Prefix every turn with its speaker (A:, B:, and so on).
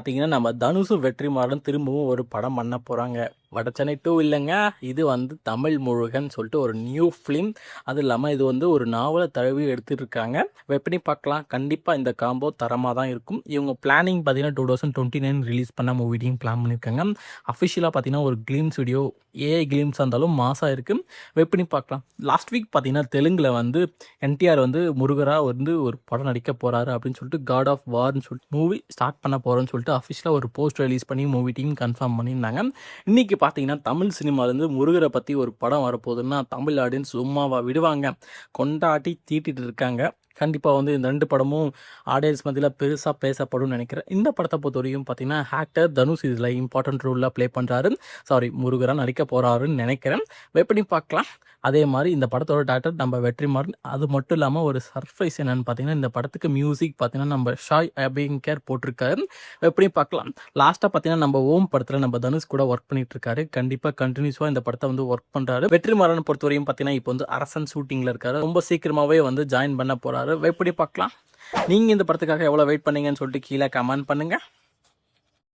A: பார்த்தீங்கன்னா, நம்ம தனுஷும் வெற்றிமாறனும் திரும்பவும் ஒரு படம் பண்ண போறாங்க. வடச்சென்னை 2 இல்லங்க. இது வந்து தமிழ் முருகன் சொல்லிட்டு ஒரு நியூ ஃபிலிம். அதுவும் இல்லாம இது வந்து ஒரு நாவல தழுவி எடுத்துருக்காங்க. எப்படி பார்க்கலாம். கண்டிப்பா இந்த காம்போ தரமா தான் இருக்கும். இவங்க பிளானிங் பார்த்தீங்கன்னா 2029 ரிலீஸ் பண்ண மூவியும் பிளான் பண்ணியிருக்காங்க. அஃபிஷியலா பார்த்தீங்கன்னா ஒரு கிளிம்ஸ் வீடியோ ஏஐ கிளிம்ஸா இருந்தாலும் மாஸா இருக்கு. வெயிட் பண்ணி பார்க்கலாம். லாஸ்ட் வீக் பார்த்தீங்கன்னா தெலுங்குல வந்து என்டிஆர் வந்து முருகரா வந்து ஒரு படம் நடிக்க போறாரு அப்படின்னு சொல்லிட்டு காட் ஆஃப் வார்ன்னு சொல்லிட்டு மூவி ஸ்டார்ட் பண்ண போறோம்னு சொல்லிட்டு அஃபிஷியலா ஒரு போஸ்ட் ரிலீஸ் பண்ணி மூவி டீம் கன்ஃபார்ம் பண்ணியிருந்தாங்க. இன்னைக்கு பார்த்தீங்கன்னா தமிழ் சினிமாலேருந்து முருகரை பற்றி ஒரு படம் வரப்போகுதுன்னா தமிழ் ஆடியன்ஸ் சும்மாவா விடுவாங்க, கொண்டாடி தீட்டிட்டு இருக்காங்க. கண்டிப்பாக வந்து இந்த 2 படமும் ஆடியன்ஸ் மத்தியில் பெருசாக பேசப்படும்னு நினைக்கிறேன். இந்த படத்தை பொறுத்தவரையும் பார்த்தீங்கன்னா ஆக்டர் தனுஷ் இதில் இம்பார்ட்டன்ட் ரோலில் ப்ளே பண்ணுறாரு. முருகராக நடிக்க போகிறாருன்னு நினைக்கிறேன். வெயிட் பண்ணி பார்க்கலாம். அதே மாதிரி இந்த படத்தோட டேரக்டர் நம்ம வெற்றிமாறன். அது மட்டும் இல்லாமல் ஒரு சர்ப்ரைஸ் என்னென்னு பார்த்தீங்கன்னா இந்த படத்துக்கு மியூசிக் பார்த்தீங்கன்னா நம்ம ஷாய் அபிங்கர் போட்டிருக்காரு. எப்படி பார்க்கலாம். லாஸ்ட்டாக பார்த்தீங்கன்னா நம்ம ஓம் படத்தில் நம்ம தனுஷ் கூட ஒர்க் பண்ணிட்டு இருக்காரு. கண்டிப்பாக கண்டினியூஸாக இந்த படத்தை வந்து ஒர்க் பண்ணுறாரு. வெற்றிமாறன் பொறுத்தவரையும் பார்த்தீங்கன்னா இப்போ வந்து அரசன் ஷூட்டிங்கில் இருக்காரு. ரொம்ப சீக்கிரமாகவே வந்து ஜாயின் பண்ண போகிறாரு. எப்படி பார்க்கலாம். நீங்கள் இந்த படத்துக்காக எவ்வளோ வெயிட் பண்ணீங்கன்னு சொல்லிட்டு கீழே கமெண்ட் பண்ணுங்கள்.